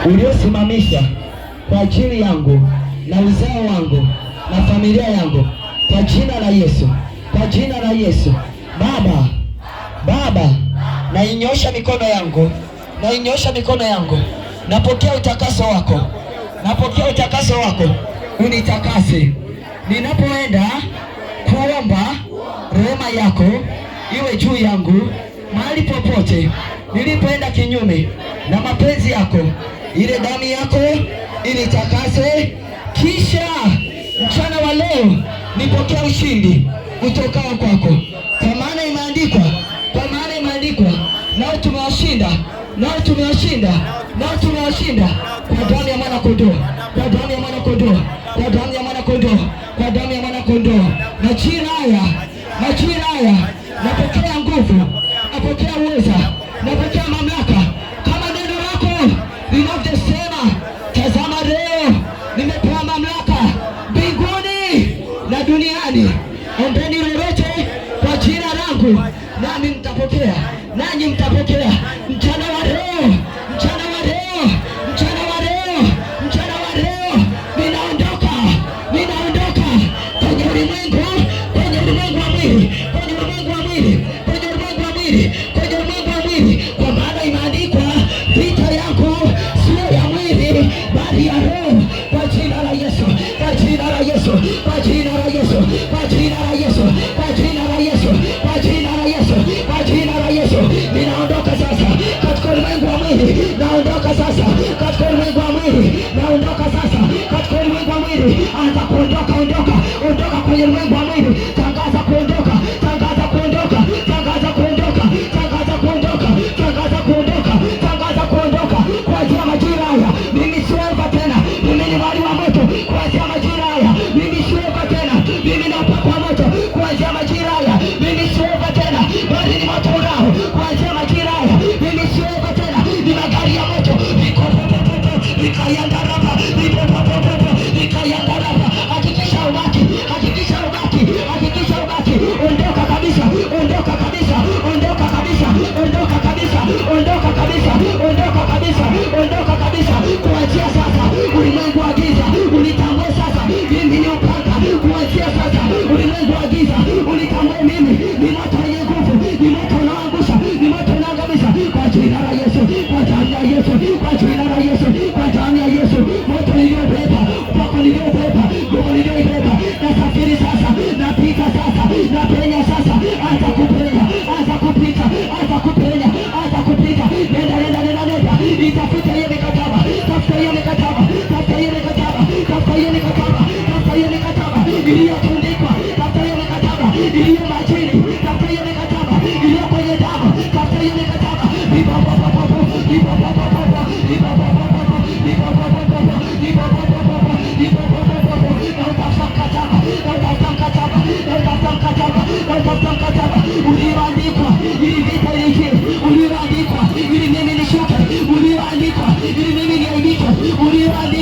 uliosimamisha kwa ajili yangu na uzao wangu na familia yangu, kwa jina la Yesu, kwa jina la Yesu. Baba, nainyosha mikono yangu, nainyosha mikono yangu, napokea utakaso wako, napokea utakaso wako, unitakase. Ninapoenda kuomba, rehema yako iwe juu yangu mahali popote nilipoenda kinyume na mapenzi yako, ile damu yako initakase. Kisha mchana wa leo nipokee ushindi kutoka kwako, kwa maana imeandikwa, kwa maana imeandikwa, nao tumewashinda, nao tumewashinda, nao tumewashinda kwa damu ya mwana kondoo, kwa damu ya mwana kondoo, kwa damu ya mwana kondoo, kwa damu ya mwana kondoo. Majira haya napokea nguvu, napokea uweza, napokea mamlaka kama neno lako linavyosema. Tazama leo nimepewa mamlaka mbinguni na duniani. Ombeni lolote kwa jina langu, nami mtapokea, nanyi mtapokea. Mchana wa leo, mchana wa leo, mchana wa leo, mchana wa leo, ninaondoka kwenye ulimwengu, kwenye ulimwengu wa mwili, kwenye ulimwengu wa mwili, kwenye ulimwengu wa mwili, kwenye ulimwengu wa mwili, kwa maana imeandikwa, vita yangu sio ya mwili bali ya roho. Kwa jina la Yesu, kwa jina la Yesu, kwa jina la Yesu, kwa jina la Yesu, kwa jina la Yesu, kwa jina la Yesu, kwa jina la Yesu, ninaondoka sasa katika ulimwengu wa mwili, naondoka sasa katika ulimwengu wa mwili, naondoka sasa katika ulimwengu wa mwili. Anza kuondoka, ondoka kwenye ulimwengu wa mwili. Tangaza kuondoka, tangaza kuondoka, tangaza kuondoka, tangaza kuondoka, tangaza kuondoka, tangaza kuondoka kuanzia majira haya. Mimi siweza tena, mimi ni wali wa moto kuanzia majira haya. Mimi siweza tena, mimi ni upako wa moto kuanzia majira haya. Mimi siweza tena, bali ni moto unao kuanzia majira haya. Mimi siweza tena, ni magari ya moto nikayandaraba, nikayandaraba. Hakikisha ubaki, hakikisha ubaki, hakikisha ubaki. Ondoka kabisa, ondoka kabisa, ondoka kabisa, ondoka kabisa, ondoka kabisa, ondoka kabisa, ondoka kabisa. Kuanzia sasa ulimwengu wa giza unitambue sasa, mimi ni upanga. Kuanzia sasa ulimwengu wa giza unitambue, mimi ni moto wenye nguvu, ni moto unaoangusha, ni moto unaangamiza. Kwa jina la Yesu, kwa damu ya Yesu, kwa jina la Yesu, kwa damu ya Yesu. Moto niliobeba, upako niliobeba, nguvu nilioibeba, nasafiri sasa, napita sasa, napenya sasa. Anza kupenya, anza kupita, anza kupenya, anza kupita. Nenda, itafute hiyo mikataba, tafuta hiyo mikataba, tafuta hiyo mikataba, tafuta hiyo mikataba, tafuta hiyo mikataba iliyotundikwa, tafuta hiyo mikataba iliyo majini, tafuta hiyo mikataba iliyo kwenye damu, tafuta hiyo mikataba. Ulioandikwa ili vita iishe, ulioandikwa ili mimi nishuke, ulioandikwa ili mimi niaibike, ulioandikwa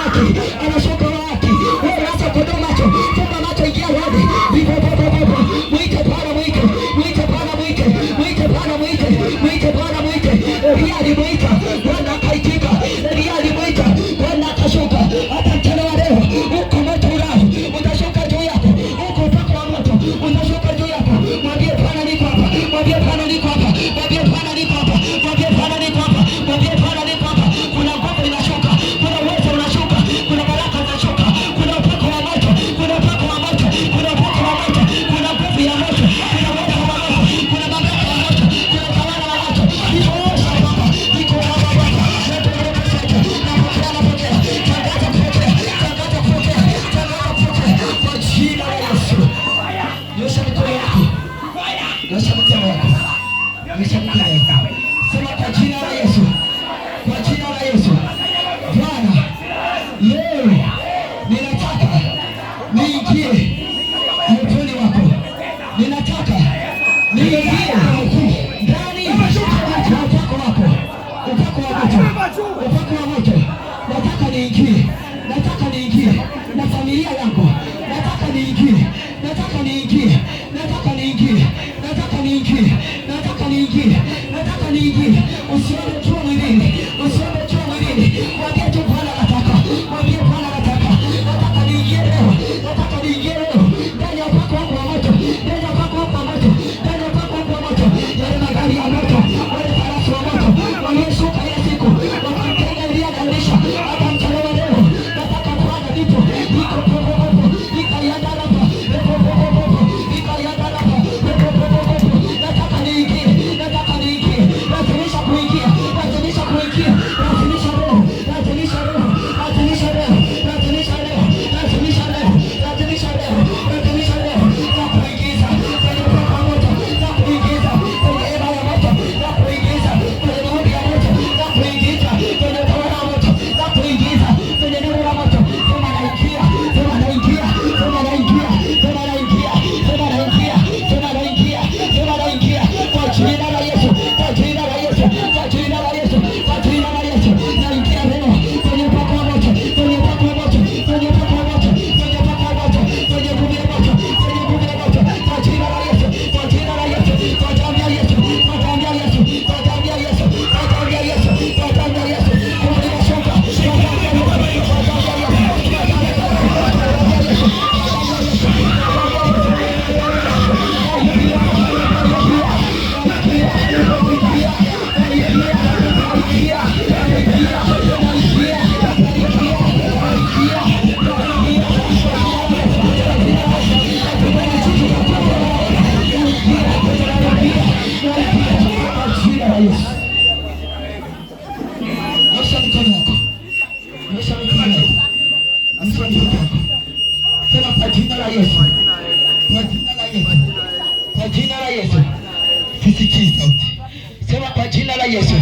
wapi? Anashuka wapi? Wewe acha kudoa macho, funga macho, ingia ndani. Vipo popo popo. Mwite Bwana, mwite. Mwite Bwana, mwite. Mwite Bwana, mwite. Mwite Bwana, mwite. Elia alimuita, Bwana akaitika. Elia alimuita, Bwana akashuka. Hata mchana wa leo uko moto unao. Utashuka juu yako. Uko upako wa moto. Utashuka juu yako. Mwambie Bwana niko hapa. Mwambie Bwana niko hapa. Mwambie Bwana niko hapa. Mwambie Bwana niko hapa. Mwambie Bwana niko hapa. Kuna nguvu inashuka. Kuna uwezo unashuka. Kuna baraka zinashuka. Kuna upako wa moto. Kuna upako wa moto. Kuna upako wa moto. Kuna nguvu ya moto. Kuna uwezo wa moto. Kuna mamlaka ya moto. Kuna tawala wa moto. Niko hapa. Niko hapa Bwana. Napokea. Tangaza kupokea. Tangaza kupokea. Tangaza kupokea. Kwa jina la Yesu. Nyosha mikono yako. Nyosha mikono yako. Nyosha mikono yako. Sema kwa jina la Yesu. Kwa jina la Yesu. Bwana, leo ninataka niingie motoni wako. Ninataka niingie ndani ya upako wako. Upako wa moto. Upako wa moto. Nataka niingie. Nataka niingie na familia yangu. Nataka niingie. Nataka niingie. Nataka niingie. Nataka niingie. Nataka niingie. Nataka niingie. Usione tu mwilini. Usione tu mwilini. Mwambie tu Bwana nataka. Mwambie Bwana nataka. Nataka niingie leo. Nataka niingie leo. Ndani ya upako wako wa moto. Ndani ya upako wako wa moto. Ndani ya upako wako wa moto. Yale magari ya moto. Wale farasi wa moto. Walioshuka ile siku. Wakamtenga Elia na Elisha. Akamchelewa leo. Nataka Bwana nipo. Niko popo popo. Nikalianda hapa. Popo popo popo. Nikalianda hapa. Popo popo popo. Nataka niingie. Nataka niingie. Lazimisha kuingia. Lazimisha kuingia. Lazimisha leo. Lazimisha leo. Lazimisha leo. Lazimisha leo. Lazimisha leo. Lazimisha leo. Lazimisha leo. Na kuingiza kwenye upako wa moto. Na kuingiza kwenye hema ya moto. Na kuingiza kwenye maombi ya moto. Na kuingiza kwenye utawala wa moto. Na kuingiza kwenye neno la moto. Sema naingia. Sema naingia. Sema naingia. Sema naingia. Sema naingia. Sema naingia. Sema naingia. Kwa jina la Yesu. Kwa jina la Yesu. Kwa jina la Yesu. Kwa jina la Yesu. Naingia leo kwenye upako wa moto. Kwenye upako wa moto. Kwenye upako wa moto. Kwenye upako wa moto. Kwenye nguvu ya moto. Kwenye nguvu ya moto. Kwa jina la Yesu. Kwa jina la Yesu. Kwa damu ya Yesu. Kwa damu ya Yesu. Kwa damu ya Yesu. Kwa damu ya Yesu. Kwa damu ya Yesu. Kwa nimeshuka. Kwa damu ya Yesu. Kwa damu ya Yesu. Kwa damu ya Yesu. Nyosha mikono yako. Nyosha mikono yako. Nyosha mikono yako. Sema kwa jina la Yesu. Kwa jina la Yesu. Kwa jina la Yesu. Sisikii sauti. Sema kwa jina la Yesu.